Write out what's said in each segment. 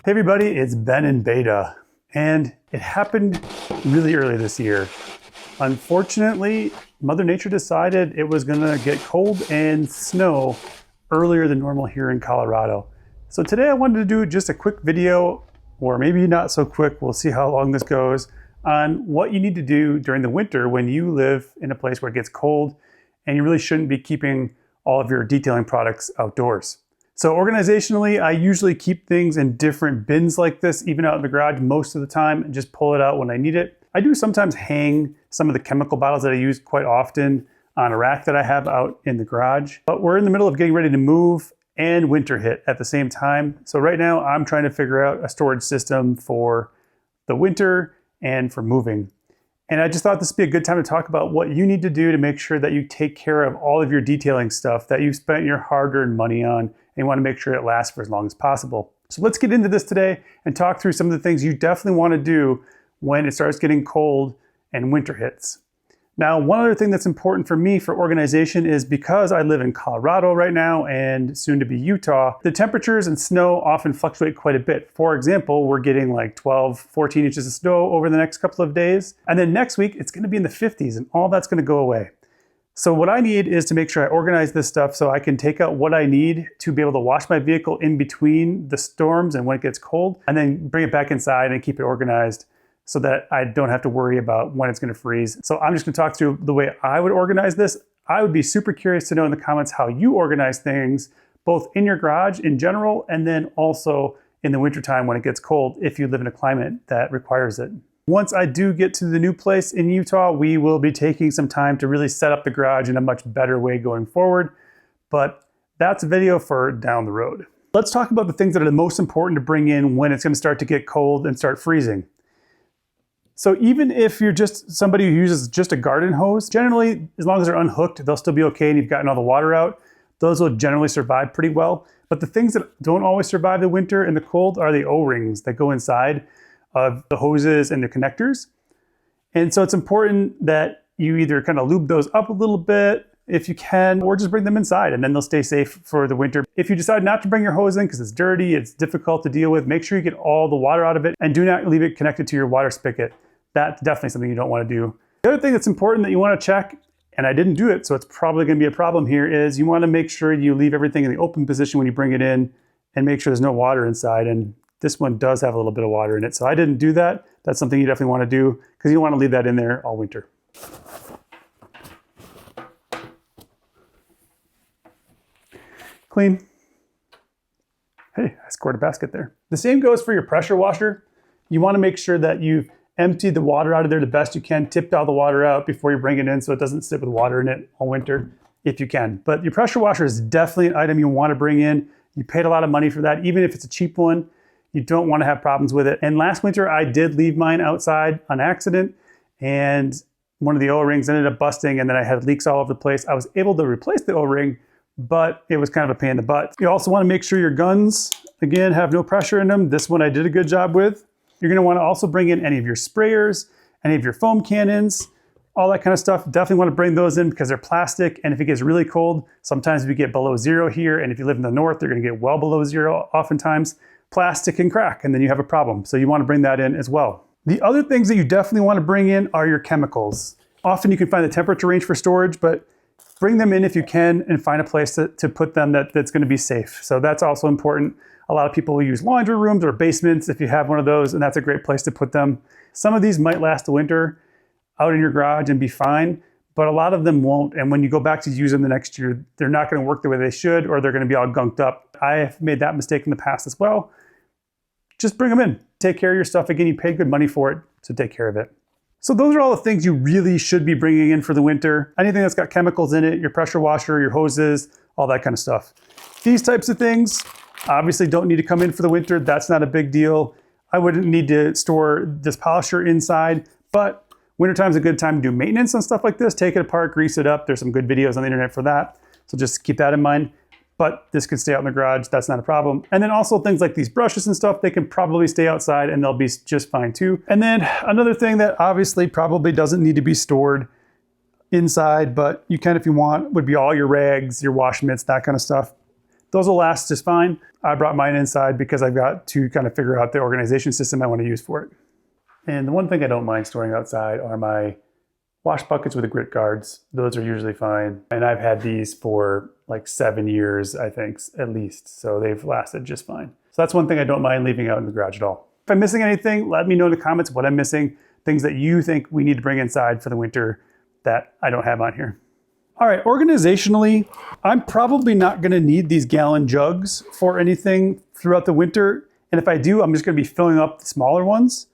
Hey everybody, it's Ben in beta, and it happened really early this year. Unfortunately, Mother Nature decided it was gonna get cold and snow earlier than normal here in Colorado. So today I wanted to do just a quick video, or maybe not so quick, we'll see how long this goes, on what you need to do during the winter when you live in a place where it gets cold and you really shouldn't be keeping all of your detailing products outdoors. So organizationally, I usually keep things in different bins like this, even out in the garage most of the time, and just pull it out when I need it. I do sometimes hang some of the chemical bottles that I use quite often on a rack that I have out in the garage. But we're in the middle of getting ready to move and winter hit at the same time. So right now I'm trying to figure out a storage system for the winter and for moving. And I just thought this would be a good time to talk about what you need to do to make sure that you take care of all of your detailing stuff that you've spent your hard-earned money on, and you want to make sure it lasts for as long as possible. So let's get into this today and talk through some of the things you definitely want to do when it starts getting cold and winter hits. Now, one other thing that's important for me for organization is because I live in Colorado right now and soon to be Utah, the temperatures and snow often fluctuate quite a bit. For example, we're getting like 12, 14 inches of snow over the next couple of days. And then next week, it's gonna be in the 50s and all that's gonna go away. So what I need is to make sure I organize this stuff so I can take out what I need to be able to wash my vehicle in between the storms and when it gets cold, and then bring it back inside and keep it organized so that I don't have to worry about when it's gonna freeze. So I'm just gonna talk through the way I would organize this. I would be super curious to know in the comments how you organize things, both in your garage in general, and then also in the wintertime when it gets cold, if you live in a climate that requires it. Once I do get to the new place in Utah, we will be taking some time to really set up the garage in a much better way going forward, but that's a video for down the road. Let's talk about the things that are the most important to bring in when it's gonna start to get cold and start freezing. So even if you're just somebody who uses just a garden hose, generally, as long as they're unhooked, they'll still be okay and you've gotten all the water out. Those will generally survive pretty well. But the things that don't always survive the winter and the cold are the O-rings that go inside of the hoses and the connectors. And so it's important that you either kind of lube those up a little bit if you can, or just bring them inside and then they'll stay safe for the winter. If you decide not to bring your hose in because it's dirty, it's difficult to deal with, make sure you get all the water out of it and do not leave it connected to your water spigot. That's definitely something you don't want to do. The other thing that's important that you want to check, and I didn't do it, so it's probably going to be a problem here, is you want to make sure you leave everything in the open position when you bring it in and make sure there's no water inside. And this one does have a little bit of water in it, so I didn't do that. That's something you definitely want to do because you don't want to leave that in there all winter. Clean. Hey, I scored a basket there. The same goes for your pressure washer. You want to make sure that you've emptied the water out of there the best you can, tipped all the water out before you bring it in so it doesn't sit with water in it all winter, if you can. But your pressure washer is definitely an item you want to bring in. You paid a lot of money for that, even if it's a cheap one. You don't want to have problems with it. And last winter, I did leave mine outside on accident, and one of the O-rings ended up busting, and then I had leaks all over the place. I was able to replace the O-ring, but it was kind of a pain in the butt. You also want to make sure your guns, again, have no pressure in them. This one I did a good job with. You're going to want to also bring in any of your sprayers, any of your foam cannons, all that kind of stuff. Definitely want to bring those in because they're plastic, and if it gets really cold, sometimes we get below zero here, and if you live in the north, they're going to get well below zero oftentimes. Plastic can crack, and then you have a problem. So you want to bring that in as well. The other things that you definitely want to bring in are your chemicals. Often you can find the temperature range for storage, but bring them in if you can and find a place to put them that's going to be safe. So that's also important. A lot of people will use laundry rooms or basements if you have one of those, and that's a great place to put them. Some of these might last the winter out in your garage and be fine, but a lot of them won't. And when you go back to use them the next year, they're not going to work the way they should, or they're going to be all gunked up. I have made that mistake in the past as well. Just bring them in. Take care of your stuff. Again, you paid good money for it, so take care of it. So those are all the things you really should be bringing in for the winter. Anything that's got chemicals in it, your pressure washer, your hoses, all that kind of stuff. These types of things obviously don't need to come in for the winter. That's not a big deal. I wouldn't need to store this polisher inside, but wintertime is a good time to do maintenance on stuff like this. Take it apart, grease it up. There's some good videos on the internet for that. So just keep that in mind. But this could stay out in the garage. That's not a problem. And then also things like these brushes and stuff, they can probably stay outside and they'll be just fine too. And then another thing that obviously probably doesn't need to be stored inside, but you can if you want, would be all your rags, your wash mitts, that kind of stuff. Those will last just fine. I brought mine inside because I've got to kind of figure out the organization system I want to use for it. And the one thing I don't mind storing outside are my wash buckets with the grit guards. Those are usually fine. And I've had these for like 7 years, I think, at least. So they've lasted just fine. So that's one thing I don't mind leaving out in the garage at all. If I'm missing anything, let me know in the comments what I'm missing, things that you think we need to bring inside for the winter that I don't have on here. All right, organizationally, I'm probably not gonna need these gallon jugs for anything throughout the winter. And if I do, I'm just gonna be filling up the smaller ones.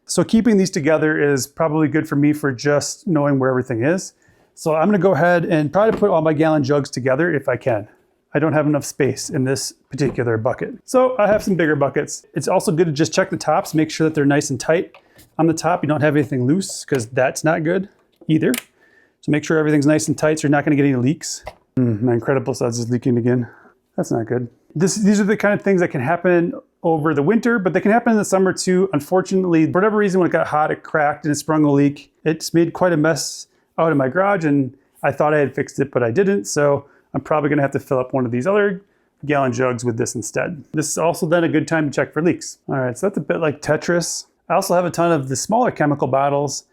So keeping these together is probably good for me for just knowing where everything is. So I'm gonna go ahead and try to put all my gallon jugs together if I can. I don't have enough space in this particular bucket. So I have some bigger buckets. It's also good to just check the tops, make sure that they're nice and tight on the top. You don't have anything loose because that's not good either. So make sure everything's nice and tight so you're not gonna get any leaks. My Incredible Suds is leaking again. That's not good. These are the kind of things that can happen over the winter, but they can happen in the summer too. Unfortunately, for whatever reason, when it got hot, it cracked and it sprung a leak. It's made quite a mess out in my garage, and I thought I had fixed it, but I didn't. So I'm probably gonna have to fill up one of these other gallon jugs with this instead. This is also then a good time to check for leaks. All right, so that's a bit like Tetris. I also have a ton of the smaller chemical bottles.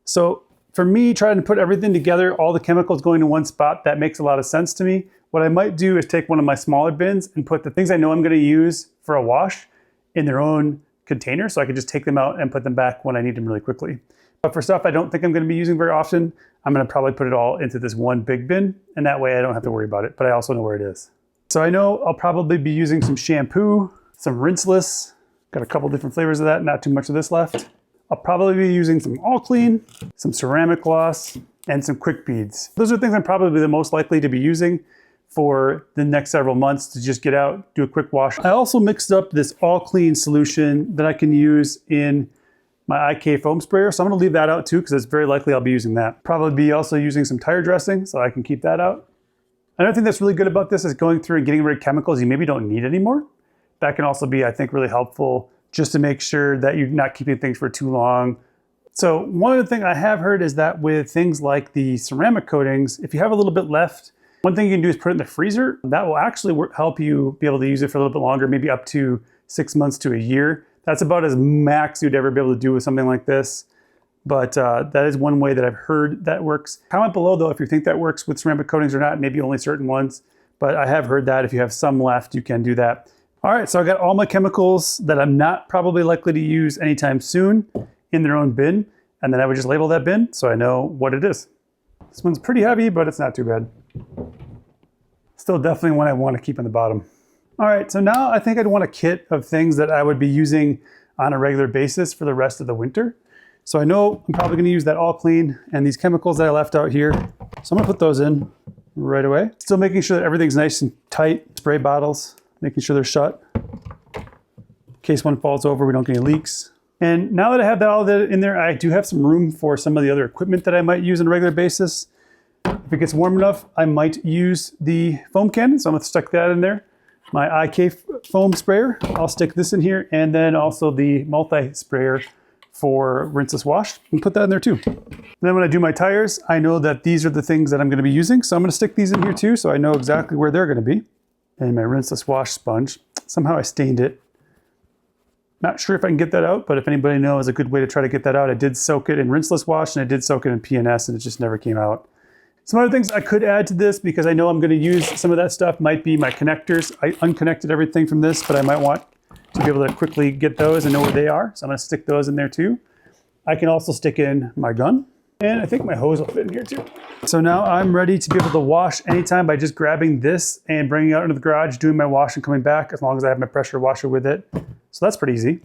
So for me, trying to put everything together, all the chemicals going to one spot, that makes a lot of sense to me. What I might do is take one of my smaller bins and put the things I know I'm gonna use for a wash in their own container, so I can just take them out and put them back when I need them really quickly. But for stuff I don't think I'm gonna be using very often, I'm gonna probably put it all into this one big bin, and that way I don't have to worry about it, but I also know where it is. So I know I'll probably be using some shampoo, some rinseless, got a couple different flavors of that, not too much of this left. I'll probably be using some All Clean, some ceramic gloss, and some quick beads. Those are things I'm probably the most likely to be using for the next several months to just get out, do a quick wash. I also mixed up this All Clean solution that I can use in my IK foam sprayer. So I'm gonna leave that out too, because it's very likely I'll be using that. Probably be also using some tire dressing, so I can keep that out. Another thing that's really good about this is going through and getting rid of chemicals you maybe don't need anymore. That can also be, I think, really helpful just to make sure that you're not keeping things for too long. So one other thing I have heard is that with things like the ceramic coatings, if you have a little bit left, one thing you can do is put it in the freezer. That will actually help you be able to use it for a little bit longer, maybe up to 6 months to a year. That's about as max you'd ever be able to do with something like this. But that is one way that I've heard that works. Comment below though if you think that works with ceramic coatings or not, maybe only certain ones. But I have heard that if you have some left, you can do that. All right, so I got all my chemicals that I'm not probably likely to use anytime soon in their own bin. And then I would just label that bin so I know what it is. This one's pretty heavy, but it's not too bad. Still definitely one I want to keep on the bottom. All right, so now I think I'd want a kit of things that I would be using on a regular basis for the rest of the winter. So I know I'm probably gonna use that All Clean and these chemicals that I left out here. So I'm gonna put those in right away. Still making sure that everything's nice and tight. Spray bottles, making sure they're shut. In case one falls over, we don't get any leaks. And now that I have that all that in there, I do have some room for some of the other equipment that I might use on a regular basis. If it gets warm enough, I might use the foam cannon, so I'm gonna stick that in there. My IK foam sprayer, I'll stick this in here, and then also the multi-sprayer for rinseless wash, and put that in there too. And then when I do my tires, I know that these are the things that I'm gonna be using, so I'm gonna stick these in here too, so I know exactly where they're gonna be. And my rinseless wash sponge, somehow I stained it. Not sure if I can get that out, but if anybody knows a good way to try to get that out, I did soak it in rinseless wash and I did soak it in PNS and it just never came out. Some other things I could add to this because I know I'm gonna use some of that stuff might be my connectors. I unconnected everything from this, but I might want to be able to quickly get those and know where they are. So I'm gonna stick those in there too. I can also stick in my gun and I think my hose will fit in here too. So now I'm ready to be able to wash anytime by just grabbing this and bringing it out into the garage, doing my wash and coming back as long as I have my pressure washer with it. So that's pretty easy.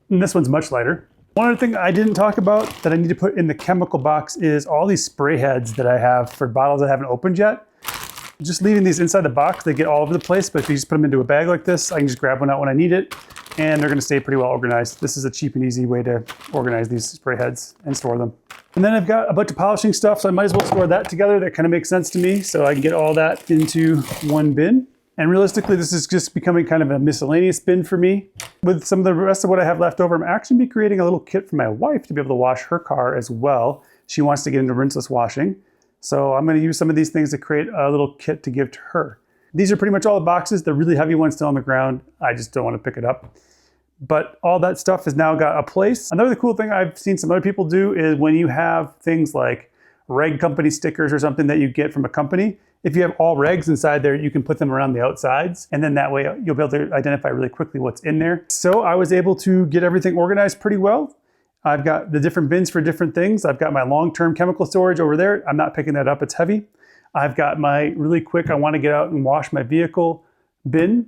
And this one's much lighter. One other thing I didn't talk about that I need to put in the chemical box is all these spray heads that I have for bottles I haven't opened yet. Just leaving these inside the box, they get all over the place, but if you just put them into a bag like this, I can just grab one out when I need it, and they're gonna stay pretty well organized. This is a cheap and easy way to organize these spray heads and store them. And then I've got a bunch of polishing stuff, so I might as well store that together. That kind of makes sense to me, so I can get all that into one bin. And realistically, this is just becoming kind of a miscellaneous bin for me. With some of the rest of what I have left over, I'm actually be creating a little kit for my wife to be able to wash her car as well. She wants to get into rinseless washing. So I'm gonna use some of these things to create a little kit to give to her. These are pretty much all the boxes. The really heavy one's still on the ground. I just don't want to pick it up. But all that stuff has now got a place. Another cool thing I've seen some other people do is when you have things like reg company stickers or something that you get from a company, if you have all regs inside there, you can put them around the outsides. And then that way you'll be able to identify really quickly what's in there. So I was able to get everything organized pretty well. I've got the different bins for different things. I've got my long-term chemical storage over there. I'm not picking that up, it's heavy. I've got my really quick, I want to get out and wash my vehicle bin.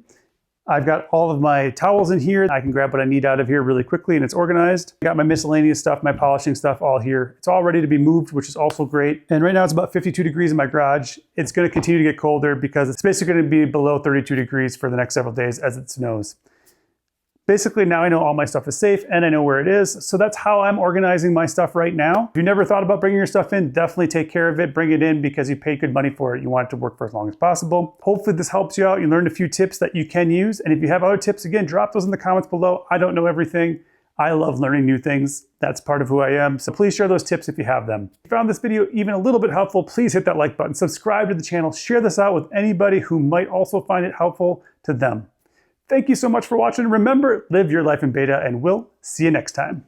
I've got all of my towels in here. I can grab what I need out of here really quickly and it's organized. I got my miscellaneous stuff, my polishing stuff all here. It's all ready to be moved, which is also great. And right now it's about 52 degrees in my garage. It's going to continue to get colder because it's basically going to be below 32 degrees for the next several days as it snows. Basically, now I know all my stuff is safe and I know where it is. So that's how I'm organizing my stuff right now. If you never thought about bringing your stuff in, definitely take care of it. Bring it in because you paid good money for it. You want it to work for as long as possible. Hopefully this helps you out. You learned a few tips that you can use. And if you have other tips, again, drop those in the comments below. I don't know everything. I love learning new things. That's part of who I am. So please share those tips if you have them. If you found this video even a little bit helpful, please hit that like button, subscribe to the channel, share this out with anybody who might also find it helpful to them. Thank you so much for watching. Remember, live your life in beta, and we'll see you next time.